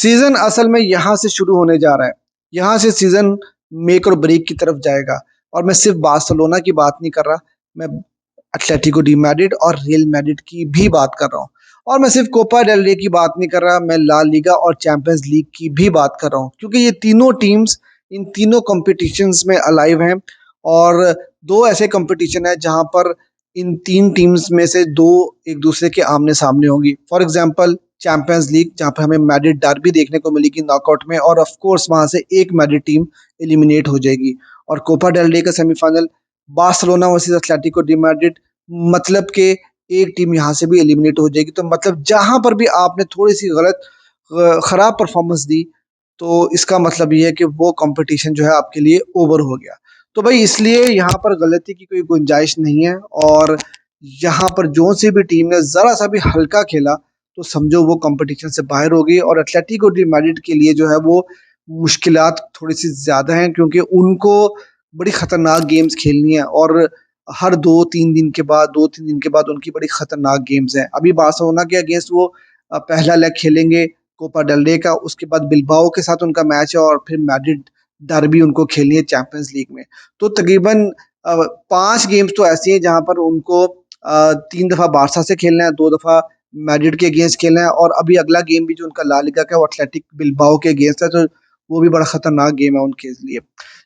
Season असल में यहाँ से शुरू होने जा रहा है। यहाँ से सीजन मेक और ब्रेक की तरफ जाएगा। और मैं सिर्फ बार्सिलोना की बात नहीं कर रहा, मैं एटलेटिको डी मैड्रिड और रियल मैड्रिड की भी बात कर रहा हूँ। और मैं सिर्फ कोपा डेल रे की बात नहीं कर रहा, मैं ला लीगा और चैंपियंस लीग की भी बात कर रहा हूँ, क्योंकि ये तीनों टीम्स इन तीनों कॉम्पिटिशन्स में अलाइव हैं। और दो ऐसे कॉम्पिटिशन है जहां पर इन तीन टीम्स में से दो एक दूसरे के आमने सामने होंगी। फॉर एग्जांपल चैंपियंस लीग, जहां पर हमें मैड्रिड डर्बी देखने को मिलेगी नॉकआउट में, और ऑफ कोर्स वहां से एक मैड्रिड टीम एलिमिनेट हो जाएगी। और कोपा डेल रे का semifinal Barcelona versus Atletico D Madrid, मतलब के एक टीम यहाँ से भी एलिमिनेट हो जाएगी। तो मतलब जहां पर भी आपने थोड़ी सी खराब परफॉर्मेंस दी, तो इसका मतलब ये है कि वो कंपटीशन जो है आपके लिए ओवर हो गया। तो भाई इसलिए यहाँ पर गलती की कोई गुंजाइश नहीं है। और यहाँ पर जो सी भी टीम ने जरा सा भी हल्का खेला, तो समझो वो कंपटीशन से बाहर हो गई। और एटलेटिको डी मैड्रिड के लिए जो है वो मुश्किलात थोड़ी सी ज्यादा हैं, क्योंकि उनको बड़ी खतरनाक गेम्स खेलनी है। और हर दो तीन दिन के बाद उनकी बड़ी खतरनाक गेम्स हैं। अभी बार्सिलोना के अगेंस्ट वो पहला लेग खेलेंगे कोपा डेल रे का, उसके बाद बिलबाओ के साथ उनका मैच है, और फिर मैड्रिड डर्बी उनको खेलनी है चैंपियंस लीग में। तो तकरीबन 5 गेम्स तो ऐसी हैं जहां पर उनको 3 दफा बारसा से खेलना है, 2 दफा मैड्रिड के अगेंस्ट खेलना है, और अभी अगला गेम भी जो उनका ला लीगा का वो एथलेटिक बिलबाओ के अगेंस्ट है। तो वो भी बड़ा खतरनाक गेम है उनके लिए।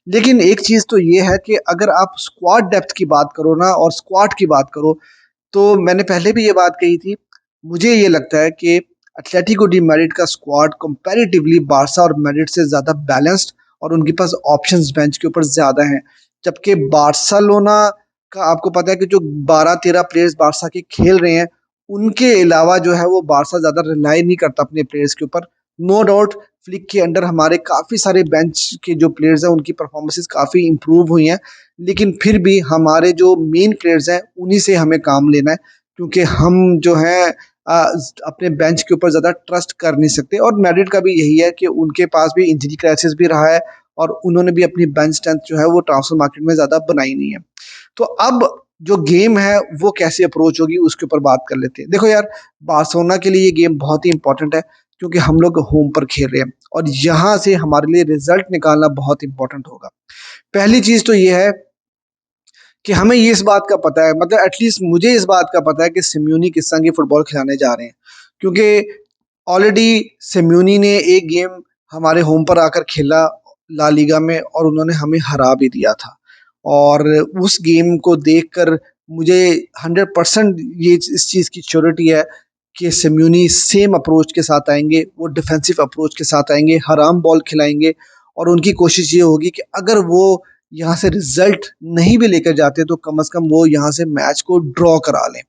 लेकिन एक चीज तो ये है कि अगर आप स्क्वाड डेप्थ की बात करो ना, और स्क्वाड की बात करो, तो मैंने पहले भी ये बात कही थी, मुझे ये लगता है कि एटलेटिको डी मैड्रिड का स्क्वाड कंपैरेटिवली बारसा और मैड्रिड से ज़्यादा बैलेंस्ड, और उनके पास ऑप्शंस बेंच के ऊपर ज़्यादा हैं। जबकि बार्सिलोना का आपको पता है कि जो 12-13 प्लेयर्स बारसा के खेल रहे हैं, उनके अलावा जो है वो बारसा ज़्यादा रिलाई नहीं करता अपने प्लेयर्स के ऊपर। नो डाउट फ्लिक के अंडर हमारे काफ़ी सारे बेंच के जो प्लेयर्स हैं उनकी परफॉर्मेंसेस काफ़ी इंप्रूव हुई हैं, लेकिन फिर भी हमारे जो मेन प्लेयर्स हैं उन्हीं से हमें काम लेना है, क्योंकि हम जो है अपने बेंच के ऊपर ज़्यादा ट्रस्ट कर नहीं सकते। और मैड्रिड का भी यही है कि उनके पास भी इंजरी क्राइसिस भी रहा है, और उन्होंने भी अपनी बेंच स्ट्रेंथ जो है वो ट्रांसफर मार्केट में ज़्यादा बनाई नहीं है। तो अब जो गेम है वो कैसे अप्रोच होगी उसके ऊपर बात कर लेते हैं। देखो यार, बार्सिलोना के लिए ये गेम बहुत ही इंपॉर्टेंट है, क्योंकि हम लोग होम पर खेल रहे हैं, और यहाँ से हमारे लिए रिजल्ट निकालना बहुत इंपॉर्टेंट होगा। पहली चीज तो ये है कि हमें ये इस बात का पता है, मतलब एटलीस्ट मुझे इस बात का पता है कि सिम्योनी किस तरह की फुटबॉल खिलाने जा रहे हैं। क्योंकि ऑलरेडी सिम्योनी ने एक गेम हमारे होम पर आकर खेला ला लीगा में, और उन्होंने हमें हरा भी दिया था। और उस गेम को देखकर मुझे 100% ये इस चीज़ की श्योरिटी है कि सिम्योनी सेम अप्रोच के साथ आएंगे, वो डिफेंसिव अप्रोच के साथ आएंगे, हराम बॉल खिलाएंगे। और उनकी कोशिश ये होगी कि अगर वो यहाँ से रिजल्ट नहीं भी लेकर जाते, तो कम से कम वो यहाँ से मैच को ड्रॉ करा लें।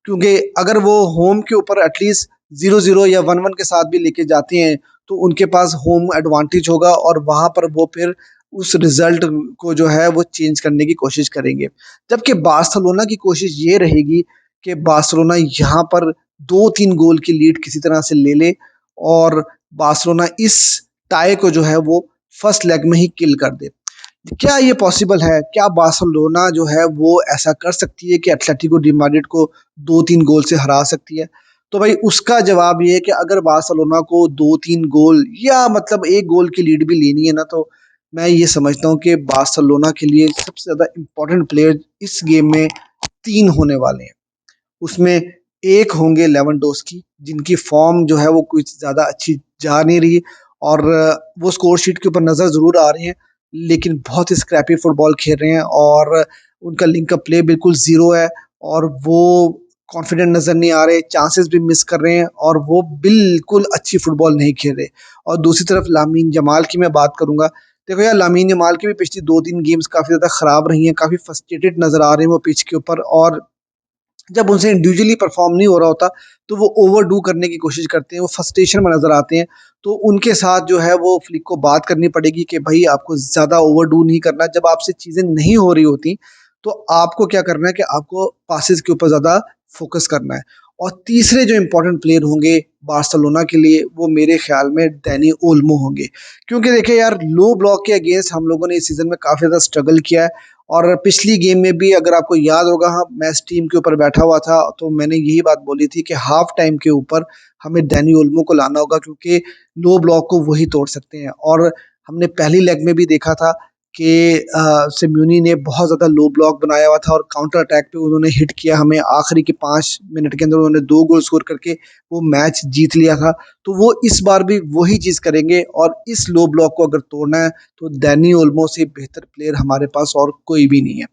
क्योंकि अगर वो होम के ऊपर एटलीस्ट 0-0 या 1-1 के साथ भी लेके जाते हैं, तो उनके पास होम एडवांटेज होगा, और वहां पर वो फिर उस रिजल्ट को जो है वो चेंज करने की कोशिश करेंगे। जबकि बार्सिलोना की कोशिश ये रहेगी कि बार्सिलोना यहाँ पर 2-3 गोल की लीड किसी तरह से ले ले, और बार्सिलोना इस टाई को जो है वो फर्स्ट लेग में ही किल कर दे। क्या ये पॉसिबल है? क्या बार्सिलोना जो है वो ऐसा कर सकती है कि एटलेटिको डी मैड्रिड को 2-3 गोल से हरा सकती है? तो भाई उसका जवाब ये है कि अगर बार्सिलोना को 2-3 गोल या मतलब 1 गोल की लीड भी लेनी है ना, तो मैं ये समझता हूँ कि बार्सिलोना के लिए सबसे ज़्यादा इम्पोर्टेंट प्लेयर इस गेम में 3 होने वाले हैं। उसमें एक होंगे लेवेंडोस्की, जिनकी फॉर्म जो है वो कुछ ज़्यादा अच्छी जा नहीं रही, और वो स्कोर शीट के ऊपर नज़र ज़रूर आ रहे हैं, लेकिन बहुत ही स्क्रैपी फुटबॉल खेल रहे हैं, और उनका लिंक अप प्ले बिल्कुल ज़ीरो है, और वो कॉन्फिडेंट नज़र नहीं आ रहे, चांसेस भी मिस कर रहे हैं, और वो बिल्कुल अच्छी फुटबॉल नहीं खेल रहे। और दूसरी तरफ लामीन जमाल की मैं बात करूंगा। देखो यार, लामीन जमाल की भी पिछली 2-3 गेम्स काफ़ी ज़्यादा ख़राब रही हैं, काफ़ी फ्रस्ट्रेटेड नज़र आ रहे हैं वो पिच के ऊपर। और जब उनसे इंडिविजुअली परफॉर्म नहीं हो रहा होता, तो वो ओवरडू करने की कोशिश करते हैं, वो फ्रस्ट्रेशन में नजर आते हैं। तो उनके साथ जो है वो फ्लिक को बात करनी पड़ेगी कि भाई आपको ज़्यादा ओवरडू नहीं करना। जब आपसे चीज़ें नहीं हो रही होती, तो आपको क्या करना है कि आपको पासिस के ऊपर ज़्यादा फोकस करना है। और तीसरे जो इम्पोर्टेंट प्लेयर होंगे बार्सिलोना के लिए वो मेरे ख्याल में डैनी ओल्मो होंगे। क्योंकि देखिए यार, लो ब्लॉक के अगेंस्ट हम लोगों ने इस सीज़न में काफ़ी ज़्यादा स्ट्रगल किया है और पिछली गेम में भी अगर आपको याद होगा, मैं इस टीम के ऊपर बैठा हुआ था तो मैंने यही बात बोली थी कि हाफ टाइम के ऊपर हमें डैनी ओल्मो को लाना होगा क्योंकि लो ब्लॉक को वही तोड़ सकते हैं। और हमने पहली लेग में भी देखा था कि सिम्योनी ने बहुत ज़्यादा लो ब्लॉक बनाया हुआ था और काउंटर अटैक पे उन्होंने हिट किया हमें, आखिरी के 5 मिनट के अंदर उन्होंने 2 गोल स्कोर करके वो मैच जीत लिया था। तो वो इस बार भी वही चीज़ करेंगे और इस लो ब्लॉक को अगर तोड़ना है तो डैनी ओल्मो से बेहतर प्लेयर हमारे पास और कोई भी नहीं है।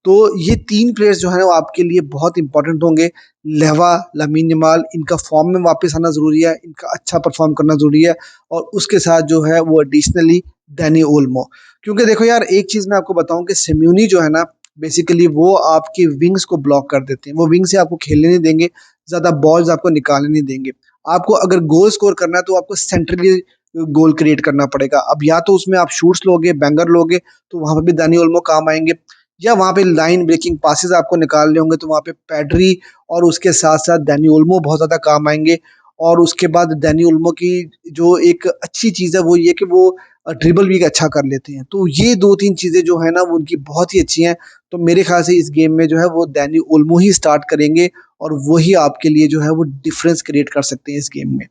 तो ये 3 प्लेयर्स जो हैं वो आपके लिए बहुत इंपॉर्टेंट होंगे। लेवा, लामिन यमाल, इनका फॉर्म में वापस आना ज़रूरी है, इनका अच्छा परफॉर्म करना ज़रूरी है और उसके साथ जो है वो एडिशनली डैनी ओल्मो। क्योंकि देखो यार, एक चीज़ मैं आपको बताऊं कि सिम्योनी जो है ना, बेसिकली वो आपकी विंग्स को ब्लॉक कर देते हैं। वो विंग से आपको खेलने नहीं देंगे, ज़्यादा बॉल्स आपको निकालने नहीं देंगे। आपको अगर गोल स्कोर करना है तो आपको सेंट्रली गोल क्रिएट करना पड़ेगा। अब या तो उसमें आप शूट्स लोगे, बैंगर लोगे, तो वहां पर भी डैनी ओल्मो काम आएंगे, या वहां पे लाइन ब्रेकिंग पासेस आपको निकालने होंगे तो वहां पे पैड्री और उसके साथ साथ डैनी ओल्मो बहुत ज़्यादा काम आएंगे। और उसके बाद डैनी ओल्मो की जो एक अच्छी चीज़ है वो ये कि वो ड्रिबल भी अच्छा कर लेते हैं। तो ये 2-3 चीज़ें जो है ना वो उनकी बहुत ही अच्छी हैं। तो मेरे ख्याल से इस गेम में जो है वो डैनी ओल्मो ही स्टार्ट करेंगे और वही आपके लिए जो है वो डिफरेंस क्रिएट कर सकते हैं इस गेम में।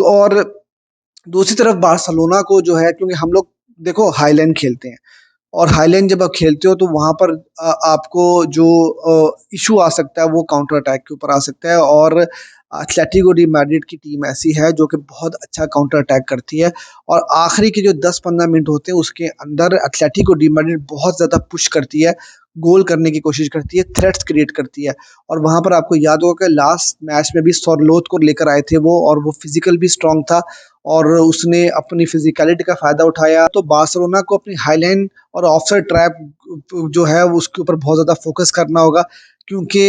और दूसरी तरफ बार्सिलोना को जो है, क्योंकि हम लोग देखो हाईलैंड खेलते हैं और हाईलैंड जब आप खेलते हो तो वहां पर आपको जो इशू आ सकता है वो काउंटर अटैक के ऊपर आ सकता है। और एथलेटिको डी मैड्रिड की टीम ऐसी है जो कि बहुत अच्छा काउंटर अटैक करती है और आखिरी के जो 10-15 मिनट होते हैं उसके अंदर एथलेटिको डी मैड्रिड बहुत ज़्यादा पुश करती है, गोल करने की कोशिश करती है, थ्रेट्स क्रिएट करती है। और वहां पर आपको याद होगा कि लास्ट मैच में भी सोरलोथ को लेकर आए थे वो, और वो फिजिकल भी स्ट्रांग था और उसने अपनी फिजिकलिटी का फायदा उठाया। तो बार्सिलोना को अपनी हाईलाइन और ऑफसाइड ट्रैप जो है उसके ऊपर बहुत ज़्यादा फोकस करना होगा, क्योंकि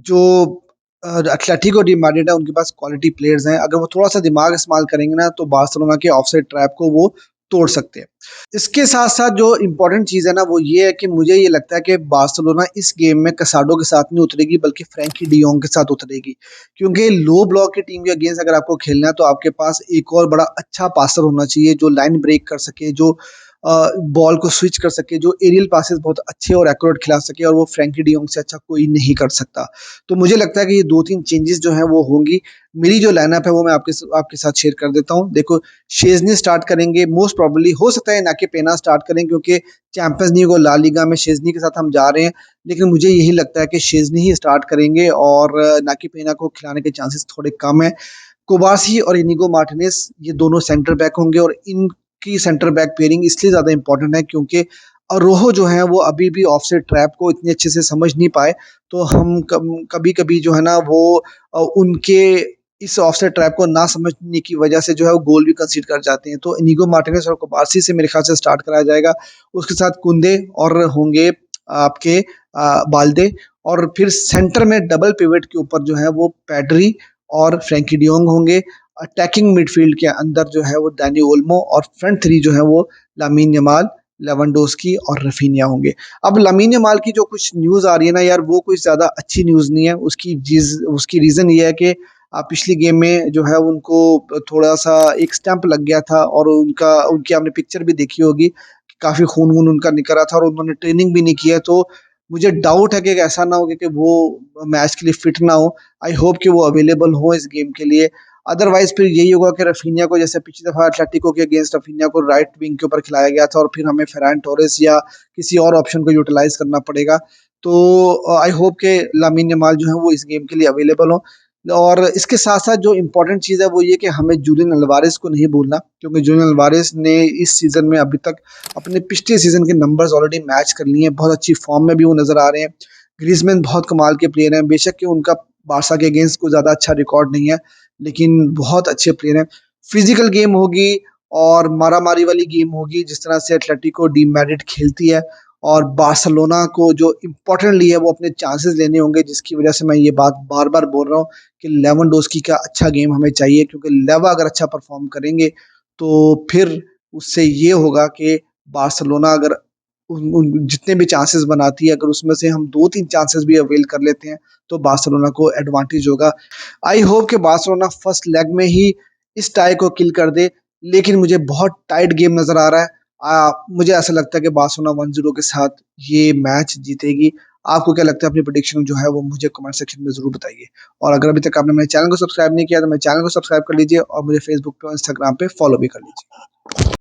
जो एथलेटिको डी मैड्रिड है उनके पास क्वालिटी प्लेयर्स हैं। अगर वो थोड़ा सा दिमाग इस्तेमाल करेंगे ना तो बार्सिलोना के ऑफसाइड ट्रैप को वो तोड़ सकते हैं। इसके साथ साथ जो इम्पोर्टेंट चीज़ है ना वो ये है कि मुझे ये लगता है कि बार्सिलोना इस गेम में कसाडो के साथ नहीं उतरेगी बल्कि फ्रैंकी डियोंग के साथ उतरेगी। क्योंकि लो ब्लॉक की टीम के अगेंस्ट अगर आपको खेलना है तो आपके पास एक और बड़ा अच्छा पासर होना चाहिए जो लाइन ब्रेक कर सके, जो बॉल को स्विच कर सके, जो एरियल पासेस बहुत अच्छे और एक्यूरेट खिला सके, और वो फ्रैंकी डियोंग से अच्छा कोई नहीं कर सकता। तो मुझे लगता है कि ये 2-3 चेंजेस जो हैं वो होंगी। मेरी जो लाइनअप है वो मैं आपके साथ शेयर कर देता हूँ। देखो, शेज़नी स्टार्ट करेंगे, मोस्ट प्रोबेबली हो सकता है नाकी पेना स्टार्ट करें क्योंकि चैंपियंस लीग और ला लीगा में शेज़नी के साथ हम जा रहे हैं। लेकिन मुझे यही लगता है कि शेज़नी ही स्टार्ट करेंगे और नाकी पेना को खिलाने के चांसेस थोड़े कम है। कोबासी और इनिगो मार्टिनेज ये दोनों सेंटर बैक होंगे और इनकी सेंटर बैक पेयरिंग इसलिए ज़्यादा इंपॉर्टेंट है क्योंकि अरोहो जो है वो अभी भी ऑफसाइड ट्रैप को इतने अच्छे से समझ नहीं पाए। तो हम कभी कभी जो है ना वो उनके इस ऑफसाइड ट्रैप को ना समझने की वजह से जो है वो गोल भी कंसीड कर जाते हैं। तो इनिगो मार्टिनेज और कोबासी से मेरे ख्याल से स्टार्ट कराया जाएगा। उसके साथ कुंदे और होंगे आपके बाल्दे, और फिर सेंटर में डबल पिवट के ऊपर जो है वो पैड्री और फ्रैंकी डियोंग होंगे। अटैकिंग मिडफील्ड के अंदर जो है वो डैनी ओल्मो, और फ्रंट थ्री जो है वो लामीन यमाल, लेवेंडोस्की और रफीनिया होंगे। अब लामीन यमाल की जो कुछ न्यूज़ आ रही है ना यार, वो कुछ ज़्यादा अच्छी न्यूज़ नहीं है। उसकी रीज़न ये है कि पिछली गेम में जो है उनको थोड़ा सा एक स्टैंप लग गया था और उनकी आपने पिक्चर भी देखी होगी, काफ़ी खून वून उनका निकल रहा था और उन्होंने ट्रेनिंग भी नहीं किया। तो मुझे डाउट है कि ऐसा ना हो कि वो मैच के लिए फिट ना हो। आई होप कि वो अवेलेबल हो इस गेम के लिए। अदरवाइज फिर यही होगा कि रफीनिया को, जैसे पिछली दफा एटलेटिको के अगेंस्ट रफीनिया को राइट विंग के ऊपर खिलाया गया था और फिर हमें फेरान टोरेस या किसी और ऑप्शन को यूटिलाइज करना पड़ेगा। तो आई होप के लामीन यमाल जो है वो इस गेम के लिए अवेलेबल हो। और इसके साथ साथ जो इम्पोर्टेंट चीज़ है वो ये कि हमें जूलियन अल्वारेस को नहीं भूलना, क्योंकि जूलियन अल्वारेस ने इस सीज़न में अभी तक अपने पिछले सीज़न के नंबर्स ऑलरेडी मैच कर लिए हैं। बहुत अच्छी फॉर्म में भी वो नज़र आ रहे हैं। ग्रीजमैन बहुत कमाल के प्लेयर हैं, बेशक कि उनका बारसा के अगेंस्ट कोई ज़्यादा अच्छा रिकॉर्ड नहीं है, लेकिन बहुत अच्छे प्लेयर हैं। फिजिकल गेम होगी और मारामारी वाली गेम होगी जिस तरह से एटलेटिको डी मैड्रिड खेलती है, और बार्सिलोना को जो इम्पोर्टेंटली है वो अपने चांसेस लेने होंगे, जिसकी वजह से मैं ये बात बार बार बोल रहा हूँ कि लेवेंडोस्की का अच्छा गेम हमें चाहिए, क्योंकि लेवा अगर अच्छा परफॉर्म करेंगे तो फिर उससे ये होगा कि बार्सिलोना अगर जितने भी चांसेस बनाती है, अगर उसमें से हम 2-3 चांसेस भी अवेल कर लेते हैं, तो बार्सिलोना को एडवांटेज होगा। आई होप कि बार्सिलोना फर्स्ट लेग में ही इस टाई को किल कर दे, लेकिन मुझे बहुत टाइट गेम नज़र आ रहा है। मुझे ऐसा लगता है कि बार्सिलोना 1-0 के साथ ये मैच जीतेगी। आपको क्या लगता है? अपनी प्रेडिक्शन जो है वो मुझे कमेंट सेक्शन में ज़रूर बताइए। और अगर अभी तक आपने मेरे चैनल को सब्सक्राइब नहीं किया, तो मेरे चैनल को सब्सक्राइब कर लीजिए और मुझे फेसबुक पे और इंस्टाग्राम पे फॉलो भी कर लीजिए।